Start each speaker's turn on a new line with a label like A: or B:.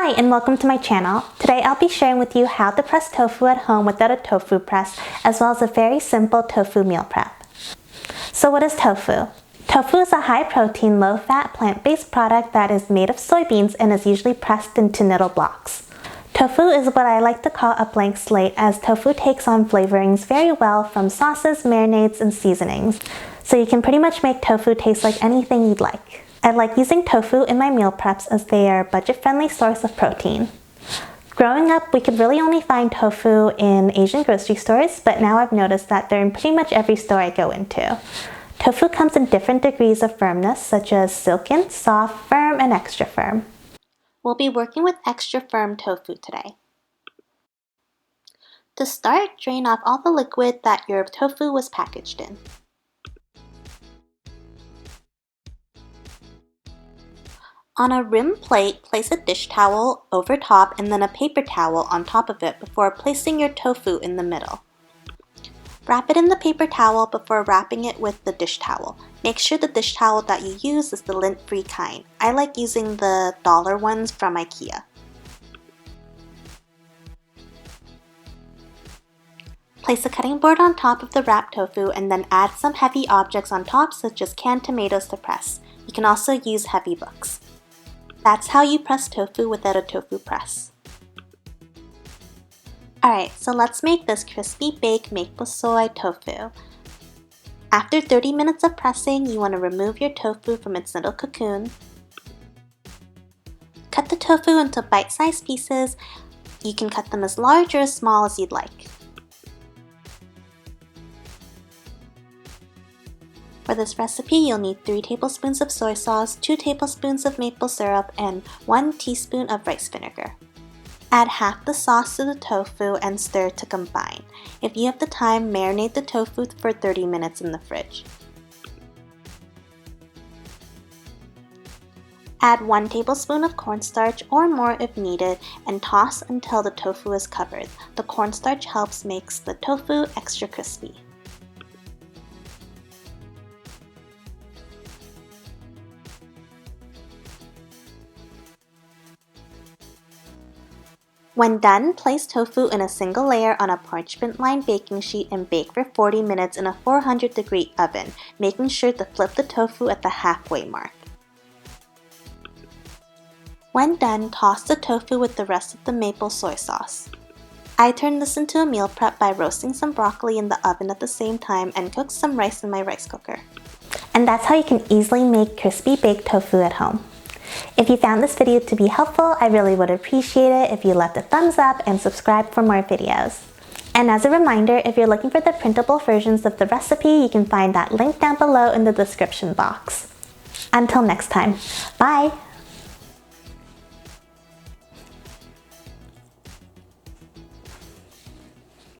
A: Hi and welcome to my channel. Today I'll be sharing with you how to press tofu at home without a tofu press, as well as a very simple tofu meal prep. So what is tofu? Tofu is a high-protein, low-fat, plant-based product that is made of soybeans and is usually pressed into noodle blocks. Tofu is what I like to call a blank slate, as tofu takes on flavorings very well from sauces, marinades, and seasonings. So you can pretty much make tofu taste like anything you'd like. I like using tofu in my meal preps as they are a budget-friendly source of protein. Growing up, we could really only find tofu in Asian grocery stores, but now I've noticed that they're in pretty much every store I go into. Tofu comes in different degrees of firmness, such as silken, soft, firm, and extra firm. We'll be working with extra firm tofu today. To start, drain off all the liquid that your tofu was packaged in. On a rim plate, place a dish towel over top and then a paper towel on top of it before placing your tofu in the middle. Wrap it in the paper towel before wrapping it with the dish towel. Make sure the dish towel that you use is the lint-free kind. I like using the dollar ones from IKEA. Place a cutting board on top of the wrapped tofu and then add some heavy objects on top, such as canned tomatoes to press. You can also use heavy books. That's how you press tofu without a tofu press. Alright, so let's make this crispy baked maple soy tofu. After 30 minutes of pressing, you want to remove your tofu from its little cocoon. Cut the tofu into bite-sized pieces. You can cut them as large or as small as you'd like. For this recipe, you'll need 3 tablespoons of soy sauce, 2 tablespoons of maple syrup, and 1 teaspoon of rice vinegar. Add half the sauce to the tofu and stir to combine. If you have the time, marinate the tofu for 30 minutes in the fridge. Add 1 tablespoon of cornstarch or more if needed and toss until the tofu is covered. The cornstarch helps make the tofu extra crispy. When done, place tofu in a single layer on a parchment-lined baking sheet and bake for 40 minutes in a 400-degree oven, making sure to flip the tofu at the halfway mark. When done, toss the tofu with the rest of the maple soy sauce. I turned this into a meal prep by roasting some broccoli in the oven at the same time and cooked some rice in my rice cooker. And that's how you can easily make crispy baked tofu at home. If you found this video to be helpful, I really would appreciate it if you left a thumbs up and subscribe for more videos. And as a reminder, if you're looking for the printable versions of the recipe, you can find that link down below in the description box. Until next time, bye!